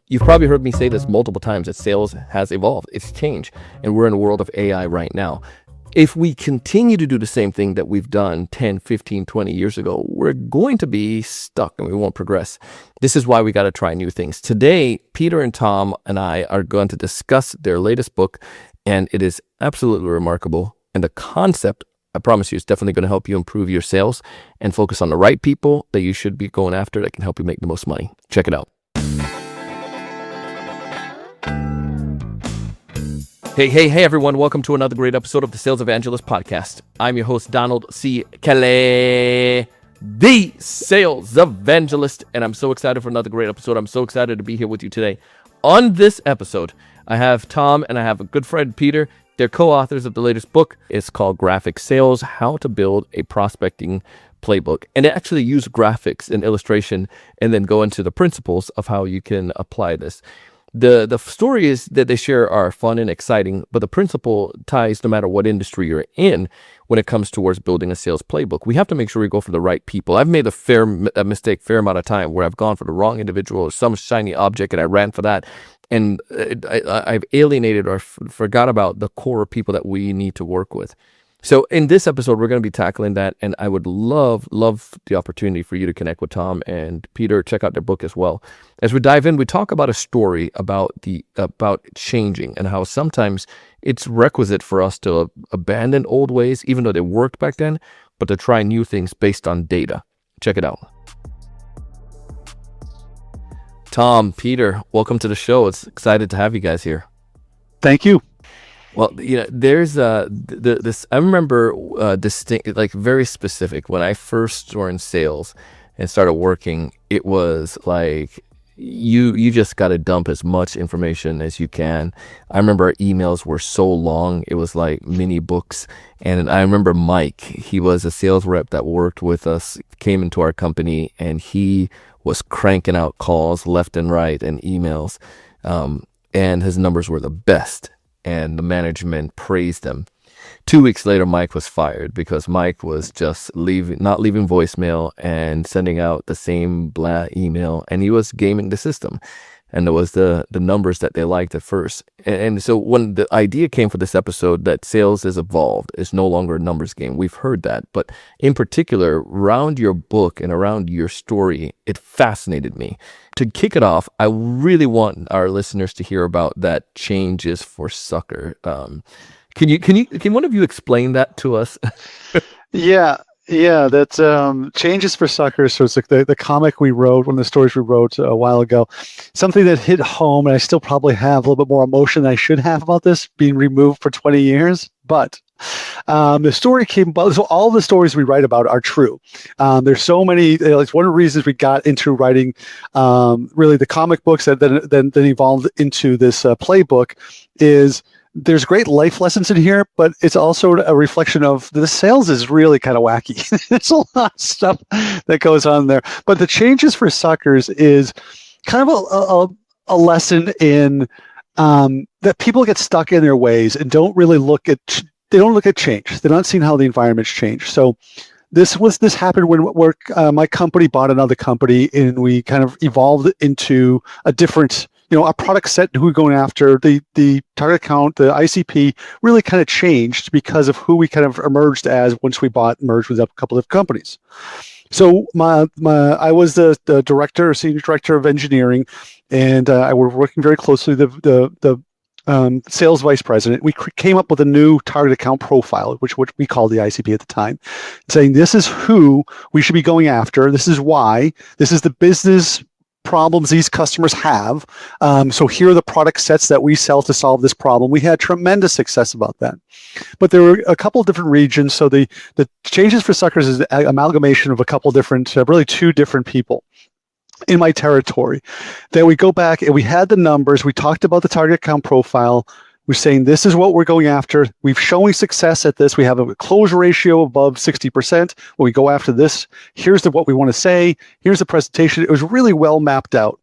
You've probably heard me say this multiple times, that sales has evolved. It's changed. And we're in a world of AI right now. If we continue to do the same thing that we've done 10, 15, 20 years ago, we're going to be stuck and we won't progress. This is why we got to try new things. Today, Peter and Tom and I are going to discuss their latest book, and it is absolutely remarkable. And the concept, I promise you, is definitely going to help you improve your sales and focus on the right people that you should be going after that can help you make the most money. Check it out. Hey, everyone. Welcome to another great episode of the Sales Evangelist Podcast. I'm your host, Donald C. Kelly, the Sales Evangelist, and I'm so excited for another great episode. I'm so excited to be here with you today. On this episode, I have Tom and I have a good friend, Peter. They're co-authors of the latest book. It's called Graphic Sales, How to Build a Prospecting Playbook. And they actually use graphics and illustration and then go into the principles of how you can apply this. The stories that they share are fun and exciting, but the principle ties no matter what industry you're in when it comes towards building a sales playbook. We have to make sure we go for the right people. I've made a mistake fair amount of time where I've gone for the wrong individual or some shiny object and I ran for that. And I've alienated or forgot about the core people that we need to work with. So in this episode, we're going to be tackling that, and I would love the opportunity for you to connect with Tom and Peter. Check out their book as well. As we dive in, we talk about a story about changing and how sometimes it's requisite for us to abandon old ways, even though they worked back then, but to try new things based on data. Check it out. Tom, Peter, welcome to the show. It's excited to have you guys here. Thank you. Well, there's this. I remember distinct, like very specific. When I first were in sales and started working, it was like you just got to dump as much information as you can. I remember our emails were so long; it was like mini books. And I remember Mike. He was a sales rep that worked with us, came into our company, and he was cranking out calls left and right and emails, and his numbers were the best. And the management praised him. 2 weeks later, Mike was fired because Mike was just not leaving voicemail and sending out the same blah email, and he was gaming the system. And it was the numbers that they liked at first. And so when the idea came for this episode that sales has evolved, it's no longer a numbers game. We've heard that. But in particular, around your book and around your story, it fascinated me. To kick it off, I really want our listeners to hear about that change is for sucker. Can one of you explain that to us? Yeah, that's Changes for Suckers. So it's like the comic we wrote, one of the stories we wrote a while ago, something that hit home, and I still probably have a little bit more emotion than I should have about this being removed for 20 years. But the story came about, so all the stories we write about are true. There's so many, it's one of the reasons we got into writing really the comic books that then evolved into this playbook is there's great life lessons in here, but it's also a reflection of the sales is really kind of wacky. There's a lot of stuff that goes on there. But the Changes for Suckers is kind of a lesson in that people get stuck in their ways and don't really look at change. They're not seeing how the environment's changed. So this happened when my company bought another company, and we kind of evolved into a different, our product set who we're going after, the target account, the ICP really kind of changed because of who we kind of emerged as once we merged with a couple of companies. So I was the senior director of engineering, and I was working very closely with the sales vice president. We came up with a new target account profile, which we called the ICP at the time, saying this is who we should be going after. This is why. This is the business problems these customers have. So here are the product sets that we sell to solve this problem. We had tremendous success about that. But there were a couple of different regions. So the Changes for Suckers is an amalgamation of a couple of different, really two different people in my territory. Then we go back and we had the numbers. We talked about the target account profile. We're saying this is what we're going after. We've shown success at this. We have a close ratio above 60%. When we go after this, here's what we want to say. Here's the presentation. It was really well mapped out.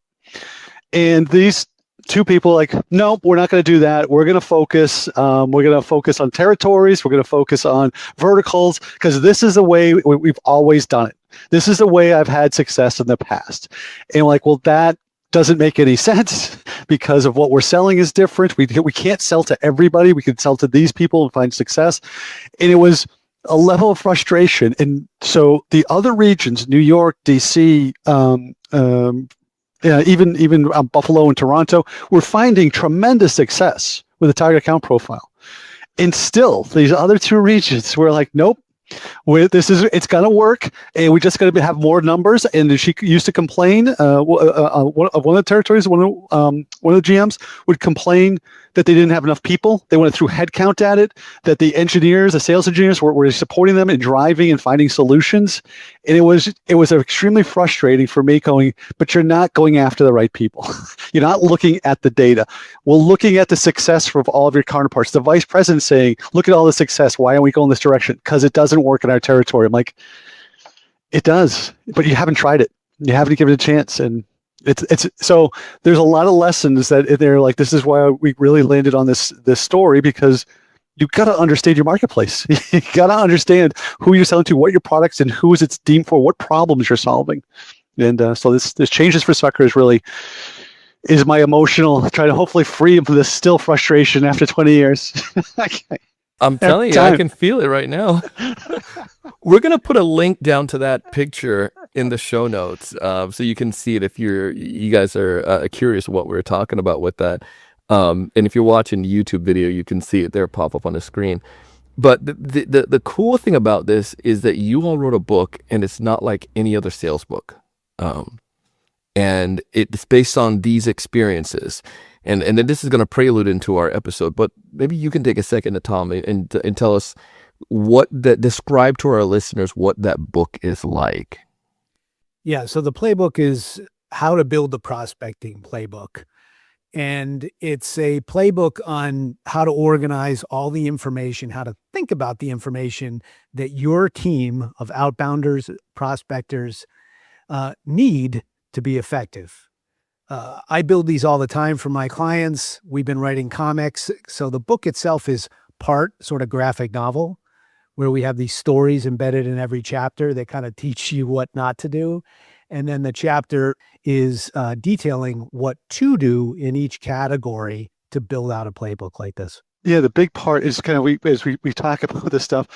And these two people like, nope, we're not going to do that. We're going to focus. We're going to focus on territories. We're going to focus on verticals because this is the way we've always done it. This is the way I've had success in the past. And like, well, that doesn't make any sense because of what we're selling is different. We can't sell to everybody. We can sell to these people and find success. And it was a level of frustration. And so the other regions, New York, DC, even Buffalo and Toronto, were finding tremendous success with the target account profile. And still, these other two regions were like, nope. It's gonna work, and we just got to have more numbers. And she used to complain. One of the territories, one of the GMs would complain that they didn't have enough people. They went through headcount at it. That the engineers, the sales engineers, were supporting them and driving and finding solutions. And it was extremely frustrating for me going, but you're not going after the right people. You're not looking at the data. We're looking at the success of all of your counterparts. The vice president saying, look at all the success. Why aren't we going this direction? Because it doesn't work in our territory. I'm like, it does, but you haven't tried it. You haven't given it a chance. And it's so there's a lot of lessons that they're like, this is why we really landed on this story, because you've got to understand your marketplace. You got to understand who you're selling to, what your products, and who is it's deemed for, what problems you're solving. And so this changes for suckers really is my emotional, try to hopefully free him from this still frustration after 20 years. I'm telling you, I can feel it right now. We're going to put a link down to that picture in the show notes, so you can see it if you guys are curious what we're talking about with that. And if you're watching the YouTube video, you can see it there pop up on the screen. But the cool thing about this is that you all wrote a book, and it's not like any other sales book. And it's based on these experiences. And then this is going to prelude into our episode, but maybe you can take a second, Tom, and tell us describe to our listeners what that book is like. Yeah, so the playbook is How to Build the Prospecting Playbook. And it's a playbook on how to organize all the information, how to think about the information that your team of outbounders, prospectors need to be effective. I build these all the time for my clients. We've been writing comics. So the book itself is part sort of graphic novel, where we have these stories embedded in every chapter that kind of teach you what not to do. And then the chapter is detailing what to do in each category to build out a playbook like this. Yeah, the big part is kind of, as we talk about this stuff,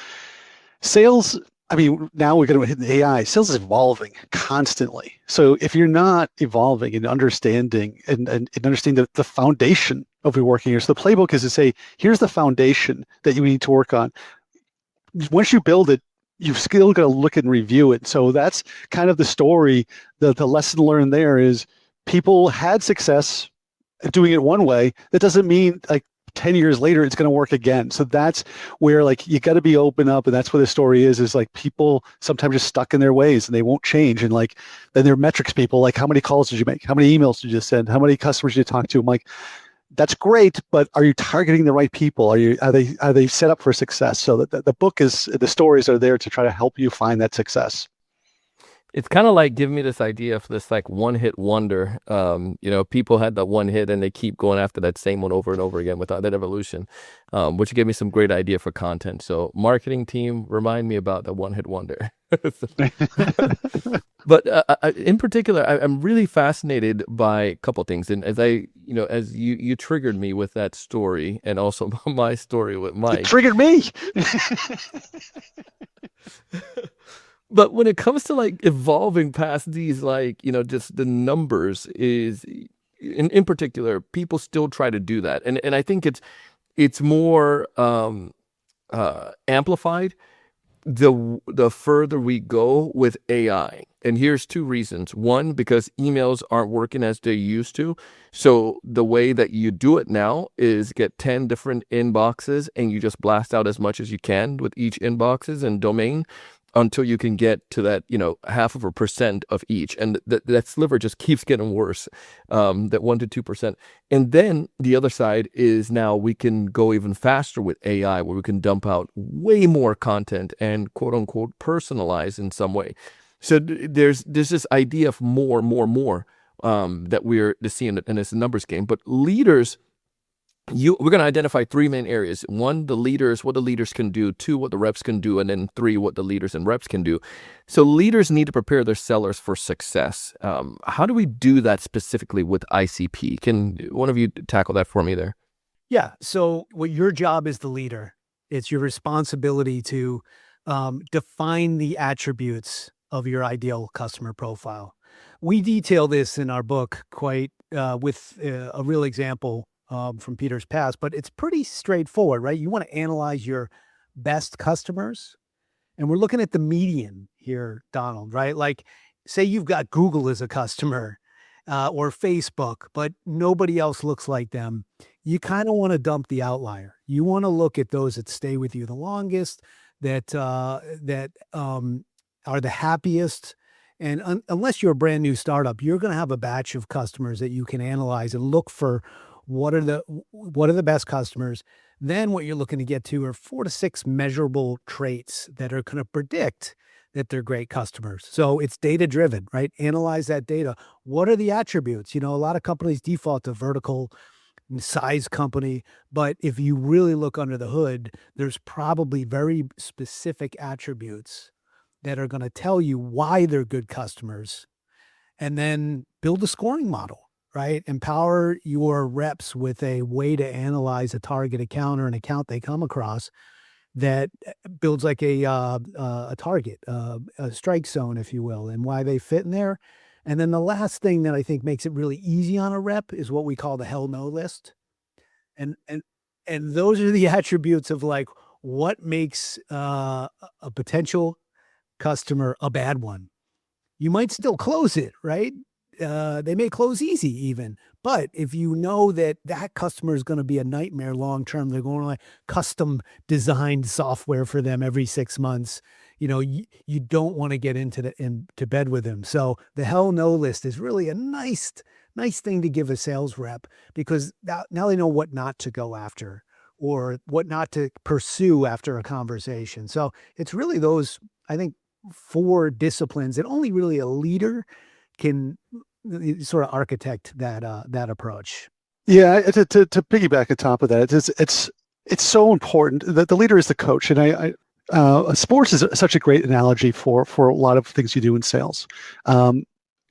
sales, I mean, now we're going to hit the AI. Sales is evolving constantly. So if you're not evolving and understanding and understanding the foundation of your working here, so the playbook is to say, here's the foundation that you need to work on. Once you build it, you've still got to look and review it. So that's kind of the story. The lesson learned there is people had success doing it one way. That doesn't mean like 10 years later it's going to work again. So that's where like you got to be open up, and that's where the story is like people sometimes just stuck in their ways and they won't change. And like then there are metrics people, like how many calls did you make? How many emails did you send? How many customers did you talk to? I'm like, that's great, but are you targeting the right people? Are they set up for success? So that the book is, the stories are there to try to help you find that success. It's kind of like giving me this idea of this like one-hit wonder. People had that one hit and they keep going after that same one over and over again without that evolution, which gave me some great idea for content. So marketing team, remind me about the one-hit wonder. But in particular, I'm really fascinated by a couple things. And as you triggered me with that story, and also my story with Mike. It triggered me. But when it comes to like evolving past these, like, just the numbers is in particular, people still try to do that. And I think it's more amplified the further we go with AI. And here's two reasons. One, because emails aren't working as they used to. So the way that you do it now is get 10 different inboxes and you just blast out as much as you can with each inboxes and domain until you can get to that, 0.5% of each. And that sliver just keeps getting worse, that 1 to 2%. And then the other side is now we can go even faster with AI, where we can dump out way more content and quote unquote personalize in some way. So there's this idea of more, that we're seeing, and it's a numbers game. But leaders we're going to identify three main areas. One, the leaders, what the leaders can do. Two, what the reps can do. And then three, what the leaders and reps can do. So leaders need to prepare their sellers for success. How do we do that specifically with ICP? Can one of you tackle that for me there? Yeah. So what your job as the leader, it's your responsibility to define the attributes of your ideal customer profile. We detail this in our book quite with a real example from Peter's past, but it's pretty straightforward, right? You want to analyze your best customers, and we're looking at the median here, Donald, right? Like, say you've got Google as a customer or Facebook, but nobody else looks like them. You kind of want to dump the outlier. You want to look at those that stay with you the longest, that are the happiest. And unless you're a brand new startup, you're going to have a batch of customers that you can analyze and look for what are the best customers. Then what you're looking to get to are 4 to 6 measurable traits that are going to predict that they're great customers. So it's data driven, right? Analyze that data. What are the attributes? A lot of companies default to vertical size company, but if you really look under the hood, there's probably very specific attributes that are going to tell you why they're good customers, and then build a scoring model, right? Empower your reps with a way to analyze a target account or an account they come across that builds like a target, a strike zone, if you will, and why they fit in there. And then the last thing that I think makes it really easy on a rep is what we call the hell no list. And those are the attributes of like what makes a potential customer a bad one. You might still close it, right? They may close easy even, but if you know that customer is going to be a nightmare long-term, they're going to like custom designed software for them every 6 months. You don't want to get into bed with them. So the hell no list is really a nice thing to give a sales rep, because now they know what not to go after or what not to pursue after a conversation. So it's really those, I think, 4 disciplines that only really a leader can sort of architect that approach. Yeah, to piggyback on top of that, it's so important that the leader is the coach, and sports is such a great analogy for a lot of things you do in sales,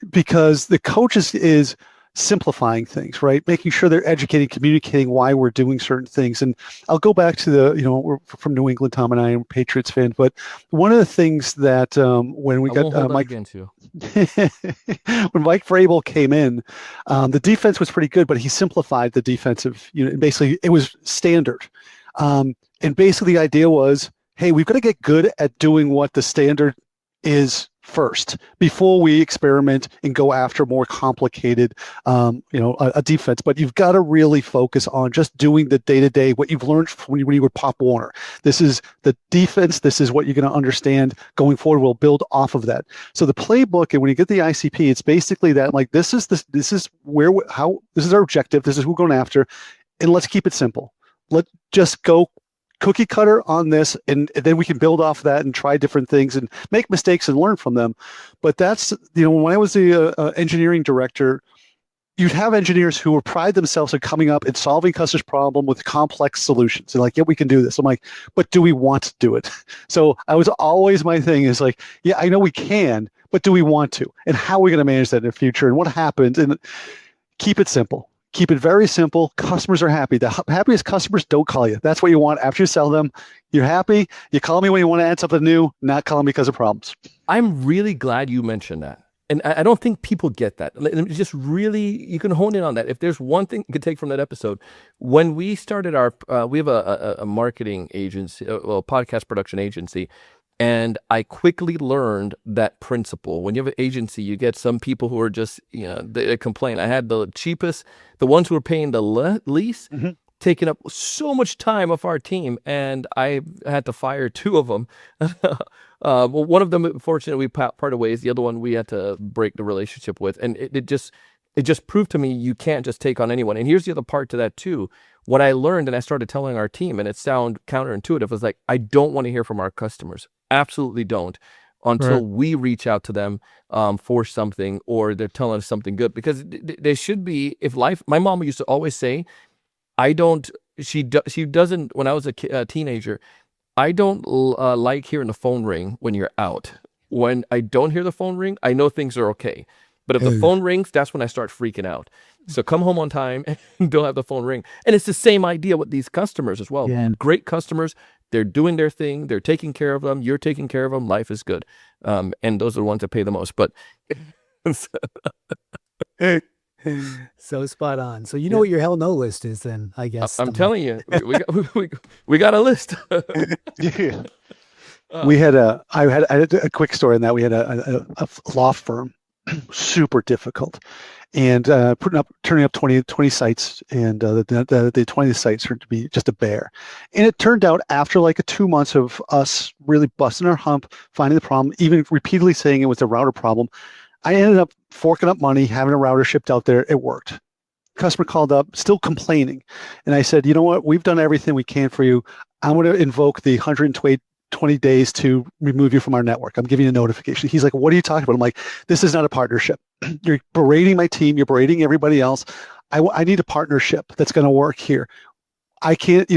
because the coach is simplifying things, right? Making sure they're educating, communicating why we're doing certain things. And I'll go back to we're from New England, Tom and I are Patriots fans, but one of the things that when we got Mike when Mike Vrabel came in, the defense was pretty good, but he simplified the defensive unit. Basically, it was standard. And basically the idea was, hey, we've got to get good at doing what the standard is first before we experiment and go after more complicated, a defense. But you've got to really focus on just doing the day-to-day, what you've learned when you were Pop Warner. This is the defense. This is what you're going to understand going forward. We'll build off of that. So the playbook, and when you get the ICP, it's basically that, like, this is our objective. This is who we're going after. And let's keep it simple. Let's just go cookie cutter on this, and then we can build off that and try different things and make mistakes and learn from them. But that's, when I was the engineering director, you'd have engineers who would pride themselves in coming up and solving customers' problem with complex solutions. They're like, yeah, we can do this. I'm like, but do we want to do it? So I was always, my thing is like, yeah, I know we can, but do we want to? And how are we going to manage that in the future? And what happens? And keep it simple. Keep it very simple. Customers are happy. The happiest customers don't call you. That's what you want after you sell them. You're happy. You call me when you want to add something new, not call me because of problems. I'm really glad you mentioned that. And I don't think people get that. It's just really, you can hone in on that. If there's one thing you could take from that episode, when we started we have a marketing agency, podcast production agency, and I quickly learned that principle. When you have an agency, you get some people who are just, they complain. I had the cheapest, the ones who were paying the least, taking up so much time of our team, and I had to fire 2 of them. Well, one of them, fortunately, we parted ways. The other one, we had to break the relationship with. And it just proved to me you can't just take on anyone. And here's the other part to that too. What I learned, and I started telling our team, and it sounded counterintuitive, was like, I don't want to hear from our customers. Absolutely don't, until we reach out to them for something, or they're telling us something good. Because they should be, my mom used to always say, I don't. She doesn't. When I was a teenager, I don't like hearing the phone ring when you're out. When I don't hear the phone ring, I know things are okay. But if the phone rings, that's when I start freaking out. So come home on time and don't have the phone ring. And it's the same idea with these customers as well. Yeah. Great customers, they're doing their thing, they're taking care of them, you're taking care of them, life is good. And those are the ones that pay the most. But So spot on. So you know what your hell no list is then, I guess. I'm telling you, we got a list. Yeah. I had a quick story on that. We had a law firm, super difficult, and turning up 20 sites, and the 20 sites turned to be just a bear. And it turned out after like 2 months of us really busting our hump, finding the problem, even repeatedly saying it was a router problem, I ended up forking up money, having a router shipped out there. It worked. Customer called up, still complaining. And I said, you know what? We've done everything we can for you. I'm going to invoke the 120 days to remove you from our network. I'm giving you a notification. He's like, what are you talking about? I'm like, this is not a partnership. You're berating my team. You're berating everybody else. I need a partnership that's going to work here. I can't,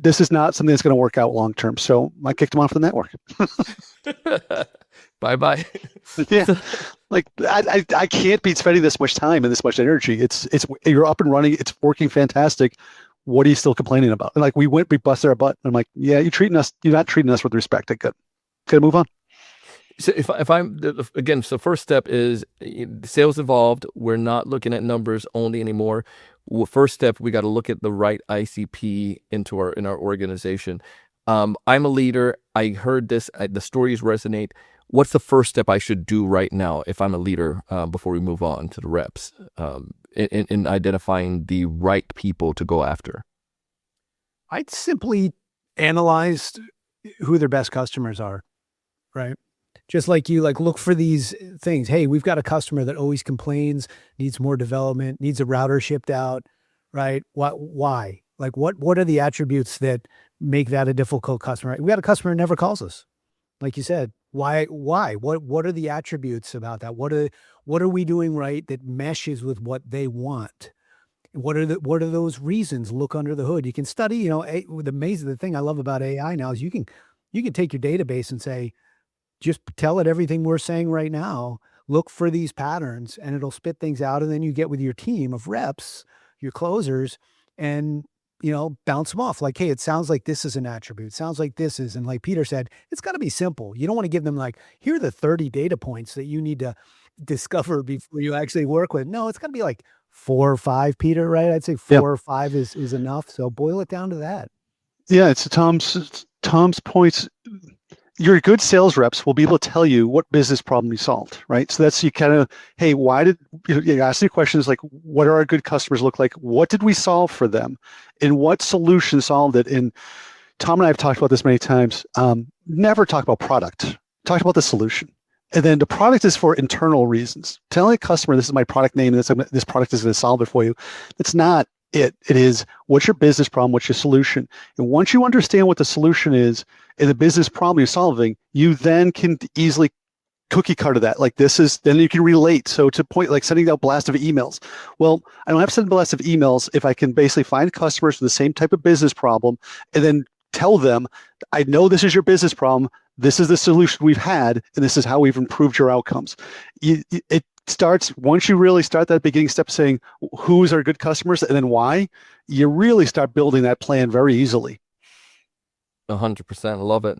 this is not something that's going to work out long term. So I kicked him off the network. Bye-bye. Yeah. Like I can't be spending this much time and this much energy. It's you're up and running. It's working fantastic. What are you still complaining about? And like we busted our butt. I'm like, yeah, you're not treating us with respect. Good. Gotta move on. So if I'm again, so first step is sales evolved. We're not looking at numbers only anymore. First step, we got to look at the right ICP in our organization. I'm a leader. I heard this. The stories resonate. What's the first step I should do right now if I'm a leader before we move on to the reps in identifying the right people to go after? I'd simply analyze who their best customers are, right? Just like you, like look for these things. Hey, we've got a customer that always complains, needs more development, needs a router shipped out, right? Why? Like what are the attributes that make that a difficult customer? We got a customer who never calls us. Like you said, why? What are the attributes about that? What are we doing right that meshes with what they want? What are those reasons? Look under the hood. You can study, the thing I love about AI now is you can take your database and say, just tell it everything we're saying right now, look for these patterns, and it'll spit things out. And then you get with your team of reps, your closers, and bounce them off. Like, hey, it sounds like this is an attribute. It sounds like this is. And like Peter said, it's got to be simple. You don't want to give them like, here are the 30 data points that you need to discover before you actually work with. No, it's got to be like 4 or 5, Peter, right? I'd say 4 or 5 is enough. So boil it down to that. Yeah, it's Tom's points. Your good sales reps will be able to tell you what business problem you solved, right? So that's you kind of, hey, why did you ask the questions like, what do our good customers look like? What did we solve for them? And what solution solved it? And Tom and I have talked about this many times. Never talk about product. Talk about the solution. And then the product is for internal reasons. Telling a customer, this is my product name, and this product is going to solve it for you. It's not it. It is, what's your business problem? What's your solution? And once you understand what the solution is and the business problem you're solving, you then can easily cookie cutter that. Like then you can relate. So to point, like sending out blast of emails. Well, I don't have to send blast of emails if I can basically find customers with the same type of business problem and then tell them, I know this is your business problem. This is the solution we've had, and this is how we've improved your outcomes. It starts, once you really start that beginning step saying, who's our good customers and then why, you really start building that plan very easily. 100%. I love it.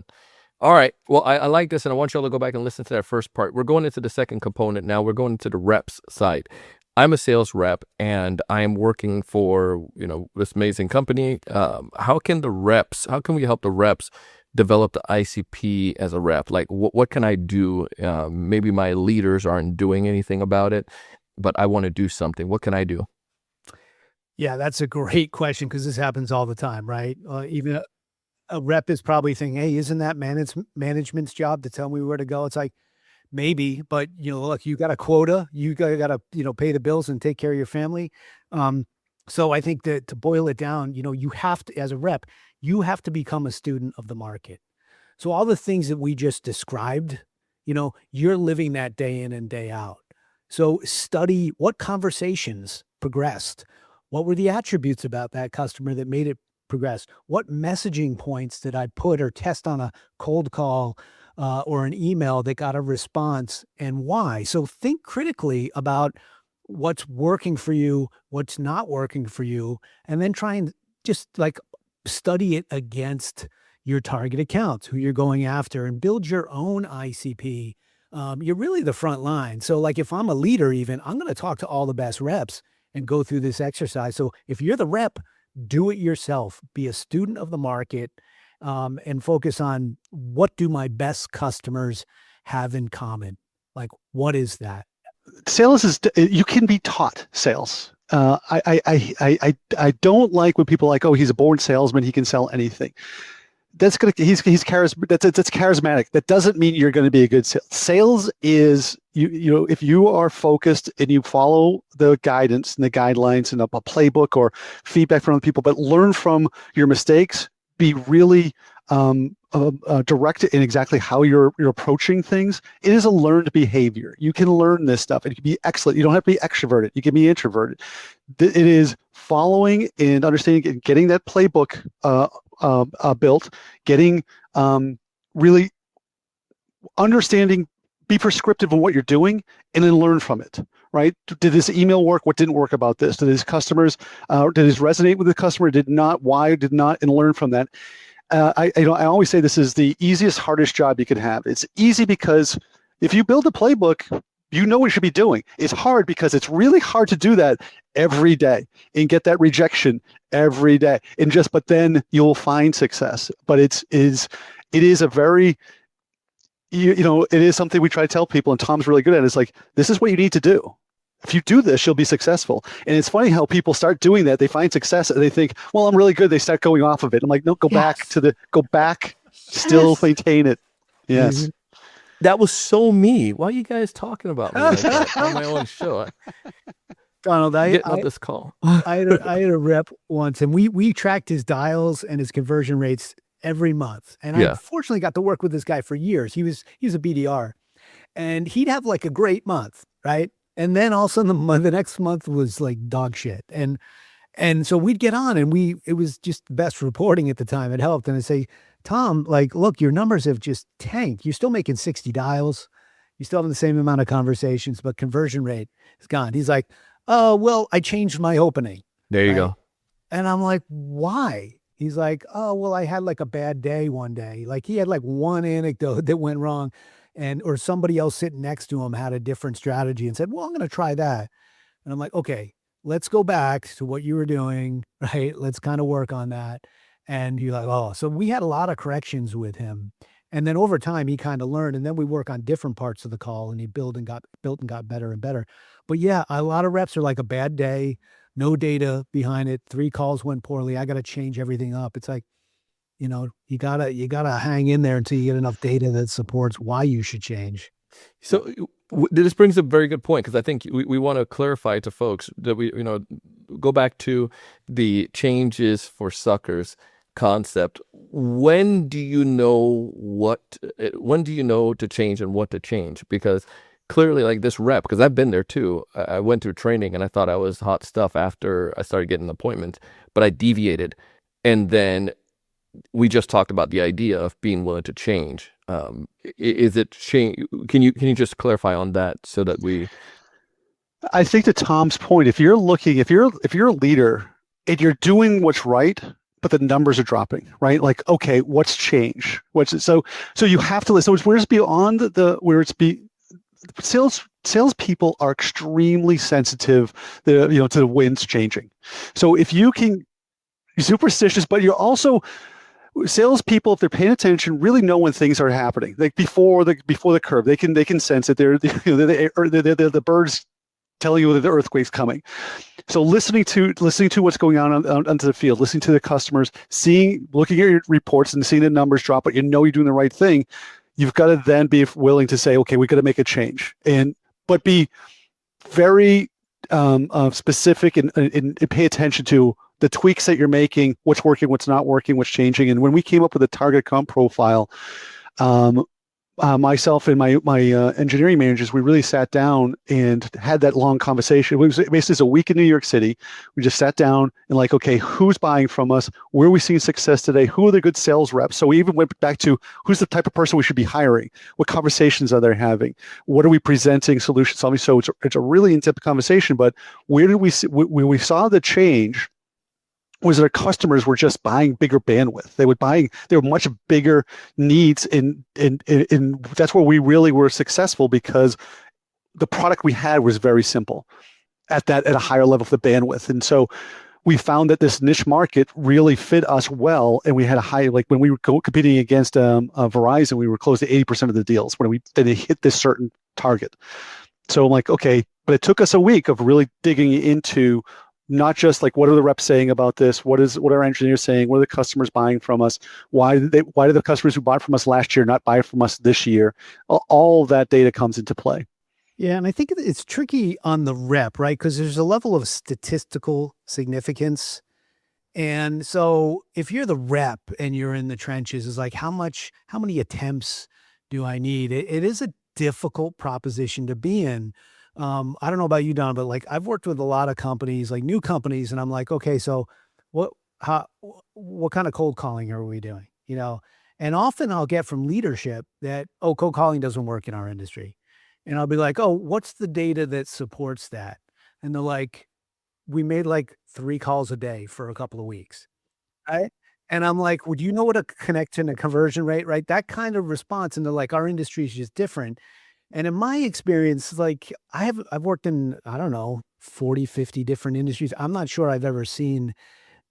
All right. Well, I like this, and I want you all to go back and listen to that first part. We're going into the second component now. We're going into the reps side. I'm a sales rep, and I am working for this amazing company. How can we help the reps develop the ICP as a rep? Like, what can I do? Maybe my leaders aren't doing anything about it, but I want to do something. What can I do? Yeah, that's a great question because this happens all the time, right? Even a rep is probably thinking, hey, isn't that management's job to tell me where to go? It's like, maybe, but look, you got a quota, you got to pay the bills and take care of your family. So I think that to boil it down, you have to, as a rep, you have to become a student of the market. So all the things that we just described, you're living that day in and day out. So study what conversations progressed, What were the attributes about that customer that made it progress? What messaging points did I put or test on a cold call or an email that got a response, and why? So think critically about what's working for you, what's not working for you, and then try and just like study it against your target accounts, who you're going after, and build your own ICP. You're really the front line. So like if I'm a leader, even I'm going to talk to all the best reps and go through this exercise. So if you're the rep, do it yourself, be a student of the market, and focus on what do my best customers have in common? Like, what is that? Sales is, you can be taught sales. I don't like when people are like, oh, he's a born salesman, he can sell anything. That's he's that's charismatic. That doesn't mean you're going to be a good sales. Sales is you know, if you are focused and you follow the guidance and the guidelines and a playbook or feedback from other people, but learn from your mistakes, be really direct in exactly how you're approaching things. It is a learned behavior. You can learn this stuff. It can be excellent. You don't have to be extroverted. You can be introverted. It is following and understanding and getting that playbook built, getting really understanding, be prescriptive on what you're doing, and then learn from it, right? Did this email work? What didn't work about this? Did his customers, did this resonate with the customer? Did not? Why did not? And learn from that. I always say this is the easiest, hardest job you can have. It's easy because if you build a playbook, you know what you should be doing. It's hard because it's really hard to do that every day and get that rejection every day. But then you'll find success. But it is a very, it is something we try to tell people, and Tom's really good at it. It's like, this is what you need to do. If you do this, you'll be successful. And it's funny how people start doing that. They find success and they think, well, I'm really good. They start going off of it. I'm like, no, go back, still maintain it. Yes. Mm-hmm. That was so me. Why are you guys talking about me like that on my own show? Donald, I on this call. I had a rep once, and we tracked his dials and his conversion rates every month. And I fortunately got to work with this guy for years. He was a BDR, and he'd have like a great month, right? And then all of a sudden the next month was like dog shit. And so we'd get on, and it was just the best reporting at the time. It helped. And I'd say, Tom, like, look, your numbers have just tanked. You're still making 60 dials. You still have the same amount of conversations, but conversion rate is gone. He's like, oh, well, I changed my opening. There you go. And I'm like, why? He's like, oh, well, I had like a bad day one day. Like he had like one anecdote that went wrong, or somebody else sitting next to him had a different strategy and said, well, I'm going to try that. And I'm like, okay, let's go back to what you were doing, right? Let's kind of work on that. And you're like, oh, so we had a lot of corrections with him. And then over time, he kind of learned, and then we work on different parts of the call, and he built and got better and better. But yeah, a lot of reps are like a bad day, no data behind it. 3 calls went poorly. I got to change everything up. It's like, you gotta hang in there until you get enough data that supports why you should change. So this brings up a very good point, because I think we want to clarify to folks that we, go back to the changes for suckers concept. When do you know to change and what to change? Because clearly, like this rep, because I've been there too. I went through training and I thought I was hot stuff after I started getting appointments, but I deviated. And then we just talked about the idea of being willing to change. Is it change? Can you just clarify on that so that we? I think to Tom's point, if you're a leader and you're doing what's right, but the numbers are dropping, right? Like, okay, what's changed? So you have to listen. So where's beyond salespeople are extremely sensitive, to the winds changing. So if you can, you're superstitious, but you're also salespeople, if they're paying attention, really know when things are happening. Like before the curve, they can sense it. They're the birds telling you that the earthquake's coming. So listening to what's going on onto the field, listening to the customers, looking at your reports and seeing the numbers drop, but you're doing the right thing. You've got to then be willing to say, okay, we got to make a change, but be very specific and pay attention to the tweaks that you're making, what's working, what's not working, what's changing. And when we came up with a target comp profile, myself and my engineering managers, we really sat down and had that long conversation. It was basically a week in New York City. We just sat down and like, okay, who's buying from us? Where are we seeing success today? Who are the good sales reps? So we even went back to who's the type of person we should be hiring? What conversations are they having? What are we presenting solutions? So it's a really in-depth conversation, but where did we see, when we saw the change was that our customers were just buying bigger bandwidth. They were much bigger needs in that's where we really were successful because the product we had was very simple at a higher level of the bandwidth. And so we found that this niche market really fit us well. And we had a high, like when we were competing against Verizon, we were close to 80% of the deals when they hit this certain target. So I'm like, okay, but it took us a week of really digging into not just like what are the reps saying about this, what are our engineers saying, what are the customers buying from us, why did the customers who bought from us last year not buy from us this year? All of that data comes into play. Yeah, and I think it's tricky on the rep, right? Because there's a level of statistical significance. And so if you're the rep and you're in the trenches, it's like how many attempts do I need? It is a difficult proposition to be in. I don't know about you, Don, but like I've worked with a lot of companies, like new companies, and I'm like, okay, so what kind of cold calling are we doing? And often I'll get from leadership that, oh, cold calling doesn't work in our industry. And I'll be like, oh, what's the data that supports that? And they're like, we made like 3 calls a day for a couple of weeks. Right. And I'm like, would you know what a connection, a conversion rate, right? That kind of response. And they're like, our industry is just different. And in my experience, like I've worked in, I don't know, 40, 50 different industries. I'm not sure I've ever seen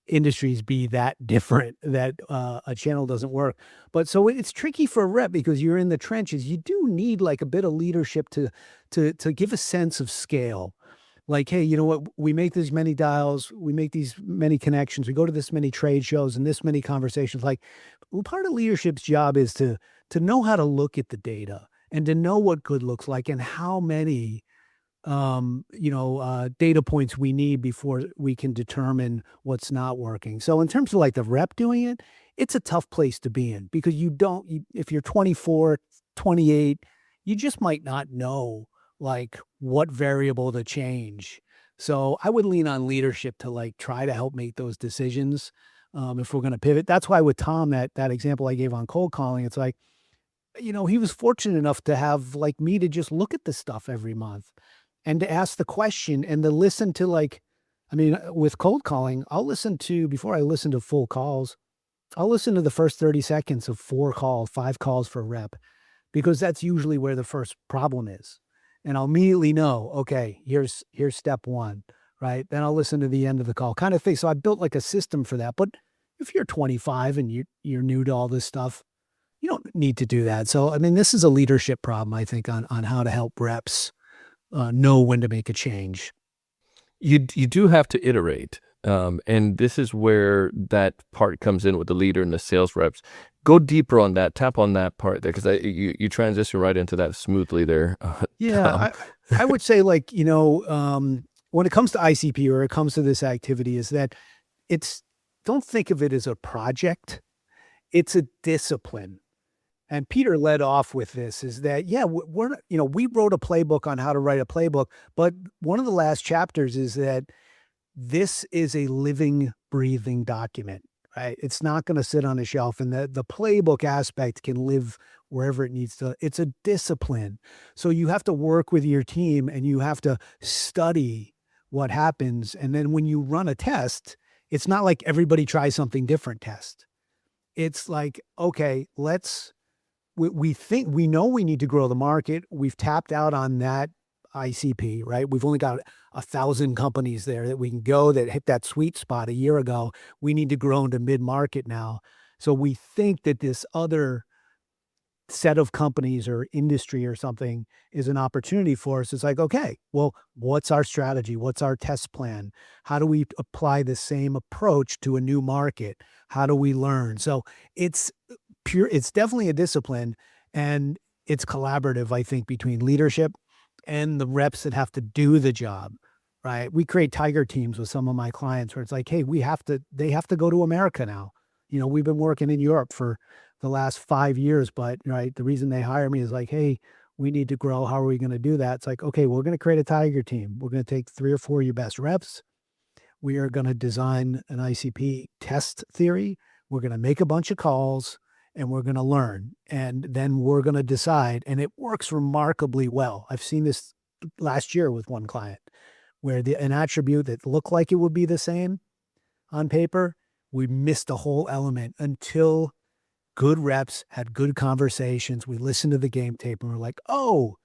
industries be that different that a channel doesn't work. But so it's tricky for a rep because you're in the trenches. You do need like a bit of leadership to give a sense of scale. Like, hey, you know what? We make these many dials, we make these many connections, we go to this many trade shows and this many conversations. Like, well, part of leadership's job is to know how to look at the data and to know what good looks like and how many data points we need before we can determine what's not working. So in terms of like the rep doing it, it's a tough place to be in because if you're 24, 28, you just might not know like what variable to change. So I would lean on leadership to like try to help make those decisions if we're going to pivot. That's why with Tom, that example I gave on cold calling, it's like, he was fortunate enough to have like me to just look at the stuff every month and to ask the question and to listen to like, with cold calling, before I listen to full calls, I'll listen to the first 30 seconds of 5 calls for a rep, because that's usually where the first problem is. And I'll immediately know, okay, here's step 1, right? Then I'll listen to the end of the call kind of thing. So I built like a system for that. But if you're 25 and you're new to all this stuff, you don't need to do that. So, this is a leadership problem, I think, on how to help reps know when to make a change. You do have to iterate. And this is where that part comes in with the leader and the sales reps. Go deeper on that, tap on that part there, because you transition right into that smoothly there. Yeah, I would say like, when it comes to ICP or it comes to this activity is that don't think of it as a project. It's a discipline. And Peter led off with this is that, yeah, we wrote a playbook on how to write a playbook, but one of the last chapters is that this is a living, breathing document, right? It's not going to sit on a shelf, and the playbook aspect can live wherever it needs to. It's a discipline. So you have to work with your team and you have to study what happens. And then when you run a test, it's not like everybody tries something different test. It's like, okay, we know we need to grow the market. We've tapped out on that ICP, right? We've only got 1,000 companies there that we can go that hit that sweet spot a year ago. We need to grow into mid-market now. So we think that this other set of companies or industry or something is an opportunity for us. It's like, okay, well, what's our strategy? What's our test plan? How do we apply the same approach to a new market? How do we learn? So it's definitely a discipline, and it's collaborative, I think, between leadership and the reps that have to do the job, right? We create tiger teams with some of my clients where it's like, hey, they have to go to America now. We've been working in Europe for the last 5 years, but right, the reason they hire me is like, hey, we need to grow. How are we going to do that? It's like, okay, we're going to create a tiger team. We're going to take 3 or 4 of your best reps. We are going to design an ICP test theory. We're going to make a bunch of calls and we're going to learn. And then we're going to decide. And it works remarkably well. I've seen this last year with one client where an attribute that looked like it would be the same on paper, we missed a whole element until good reps had good conversations. We listened to the game tape and we're like, oh,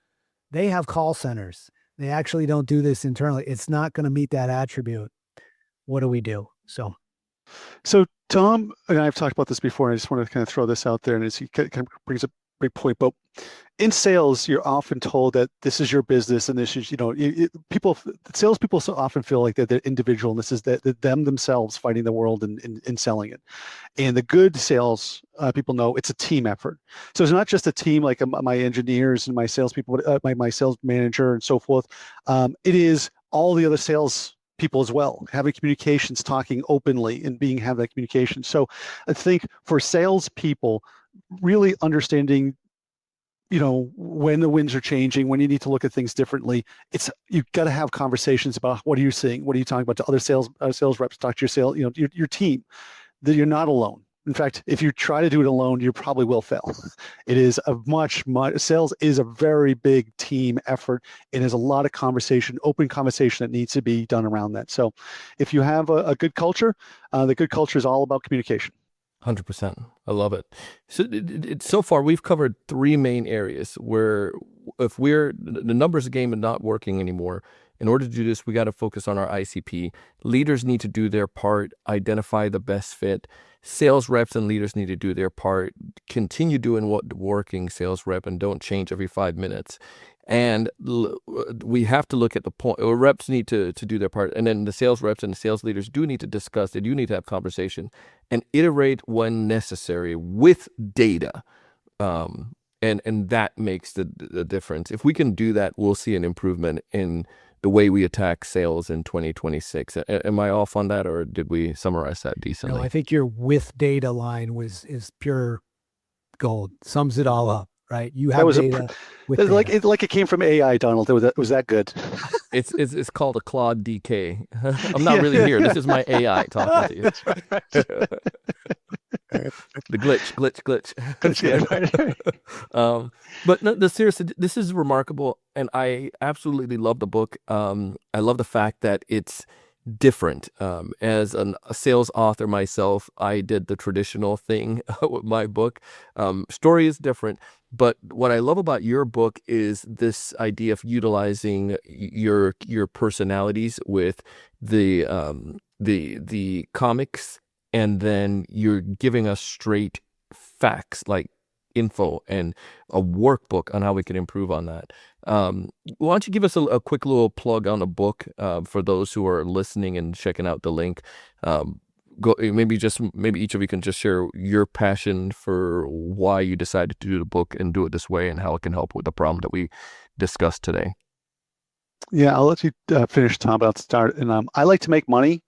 they have call centers. They actually don't do this internally. It's not going to meet that attribute. What do we do? So Tom and I have talked about this before, and I just want to kind of throw this out there, and he kind of brings up a great point. But in sales, you're often told that this is your business, and this is, salespeople so often feel like they're individual, and this is them themselves fighting the world and selling it. And the good sales people know it's a team effort. So it's not just a team like my engineers and my salespeople, my sales manager and so forth. It is all the other sales people as well, having communications, talking openly and have that communication. So I think for salespeople, really understanding, when the winds are changing, when you need to look at things differently, you've got to have conversations about what are you seeing, what are you talking about to other sales reps, talk to your team, that you're not alone. In fact, if you try to do it alone, you probably will fail. It is sales is a very big team effort. And there's a lot of open conversation that needs to be done around that. So if you have a good culture, the good culture is all about communication. 100%. I love it. So so far, we've covered 3 main areas where if the numbers game and not working anymore, in order to do this, we got to focus on our ICP. Leaders need to do their part, identify the best fit. Sales reps and leaders need to do their part, continue doing what working sales rep and don't change every 5 minutes. And we have to look at the point, or reps need to do their part. And then the sales reps and the sales leaders do need to discuss, they do need to have conversation and iterate when necessary with data. And that makes the difference. If we can do that, we'll see an improvement in the way we attack sales in 2026. Am I off on that, or did we summarize that decently? No, I think your with data line is pure gold. Sums it all up, right? You have data with data. Like it came from AI, Donald. Was that good? It's called a Claude DK. I'm not really here. This is my AI talking to you. That's right. The glitch. But no, seriously, this is remarkable, and I absolutely love the book. I love the fact that it's different. As a sales author myself, I did the traditional thing with my book. Story is different, but what I love about your book is this idea of utilizing your personalities with the comics. And then you're giving us straight facts like info and a workbook on how we can improve on that. Why don't you give us a quick little plug on the book for those who are listening and checking out the link. Maybe each of you can just share your passion for why you decided to do the book and do it this way and how it can help with the problem that we discussed today. Yeah, I'll let you finish, Tom, but I'll start. And I like to make money.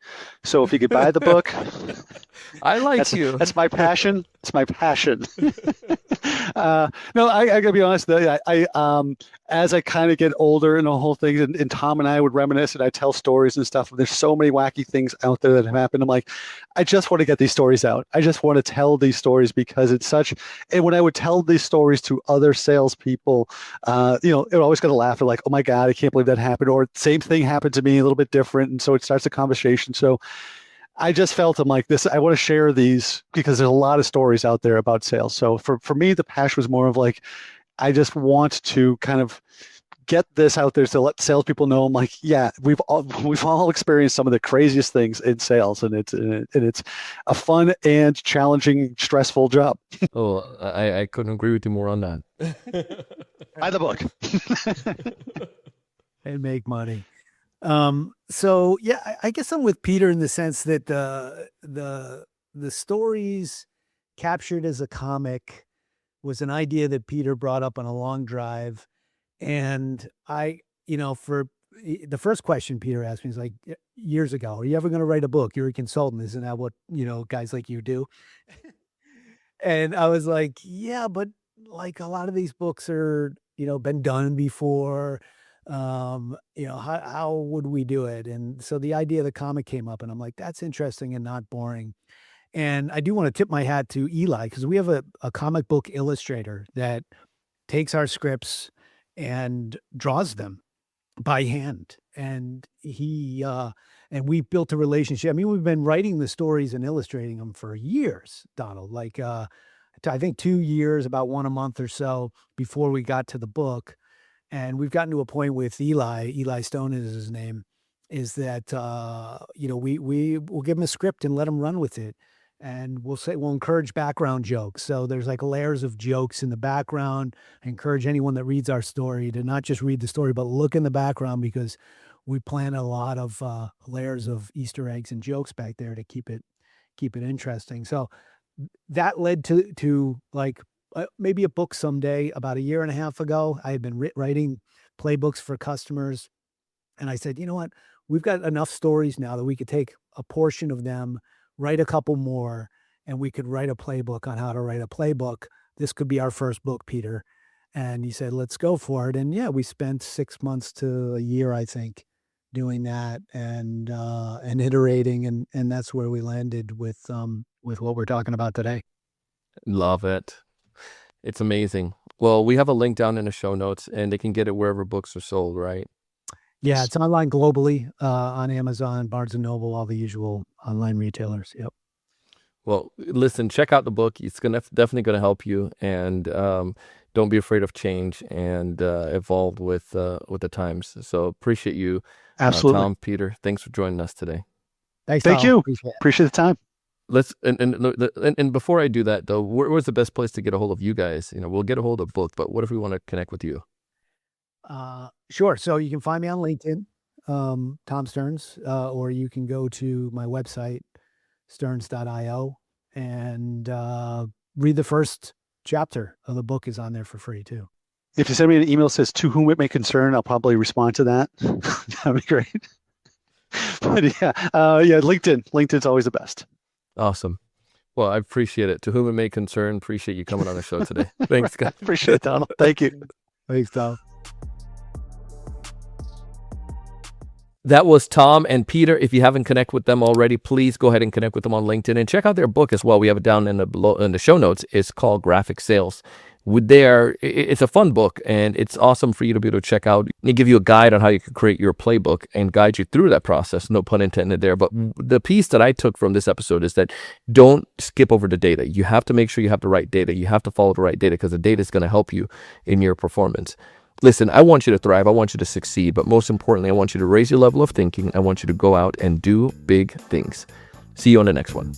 So if you could buy the book. I like you. That's my passion. It's my passion. No, I got to be honest. As I kind of get older and the whole thing, and Tom and I would reminisce and I tell stories and stuff. There's so many wacky things out there that have happened. I'm like, I just want to get these stories out. I just want to tell these stories because it's such. And when I would tell these stories to other salespeople, they're always going to laugh. They're like, "Oh my God, I can't believe that happened," or "Same thing happened to me, a little bit different." And so it starts a conversation. So I just felt I'm like this. I want to share these because there's a lot of stories out there about sales. So for me, the passion was more of like, I just want to kind of get this out there to let salespeople know. I'm like, yeah, we've all experienced some of the craziest things in sales, and it's a fun and challenging, stressful job. Oh, I couldn't agree with you more on that. Buy the book and make money. So yeah, I guess I'm with Peter in the sense that the stories captured as a comic was an idea that Peter brought up on a long drive. And for the first question Peter asked me is like years ago, are you ever going to write a book? You're a consultant. Isn't that what, guys like you do? And I was like, yeah, but like a lot of these books are, been done before. How would we do it? And so the idea of the comic came up and I'm like, that's interesting and not boring. And I do want to tip my hat to Eli because we have a comic book illustrator that takes our scripts and draws them by hand. And and we built a relationship. I mean, we've been writing the stories and illustrating them for years, Donald, like, I think 2 years, about one a month or so before we got to the book. And we've gotten to a point with Eli Stone is his name, is that, we will give him a script and let him run with it. And we'll encourage background jokes. So there's like layers of jokes in the background. I encourage anyone that reads our story to not just read the story, but look in the background because we plan a lot of layers of Easter eggs and jokes back there to keep it interesting. So that led to like maybe a book someday. About a year and a half ago, I had been writing playbooks for customers. And I said, you know what? We've got enough stories now that we could take a portion of them, write a couple more, and we could write a playbook on how to write a playbook. This could be our first book, Peter. And he said, let's go for it. And yeah, we spent 6 months to a year, I think, doing that and iterating. And that's where we landed with what we're talking about today. Love it. It's amazing. Well, we have a link down in the show notes and they can get it wherever books are sold, right? Yeah, it's online globally, on Amazon, Barnes & Noble, all the usual online retailers. Yep. Well, listen, check out the book. It's definitely going to help you, and don't be afraid of change and evolve with the times. So appreciate you, Absolutely. Tom, Peter. Thanks for joining us today. Thanks, Thank Tom. you. Appreciate it. Appreciate the time. Let's and before I do that though, where's the best place to get a hold of you guys? We'll get a hold of both, but what if we want to connect with you? Sure. So you can find me on LinkedIn, Tom Stearns, or you can go to my website, stearns.io, and read the first chapter of the book is on there for free too. If you send me an email that says to whom it may concern, I'll probably respond to that. That'd be great. But LinkedIn's always the best. Awesome. Well, I appreciate it. To whom it may concern, appreciate you coming on the show today. Thanks, guys. Appreciate it, Donald. Thank you. Thanks, Tom. That was Tom and Peter. If you haven't connected with them already, please go ahead and connect with them on LinkedIn and check out their book as well. We have it down in the show notes. It's called Graphic Sales. It's a fun book and it's awesome for you to be able to check out. They give you a guide on how you can create your playbook and guide you through that process. No pun intended there. But the piece that I took from this episode is that don't skip over the data. You have to make sure you have the right data. You have to follow the right data because the data is going to help you in your performance. Listen, I want you to thrive. I want you to succeed. But most importantly, I want you to raise your level of thinking. I want you to go out and do big things. See you on the next one.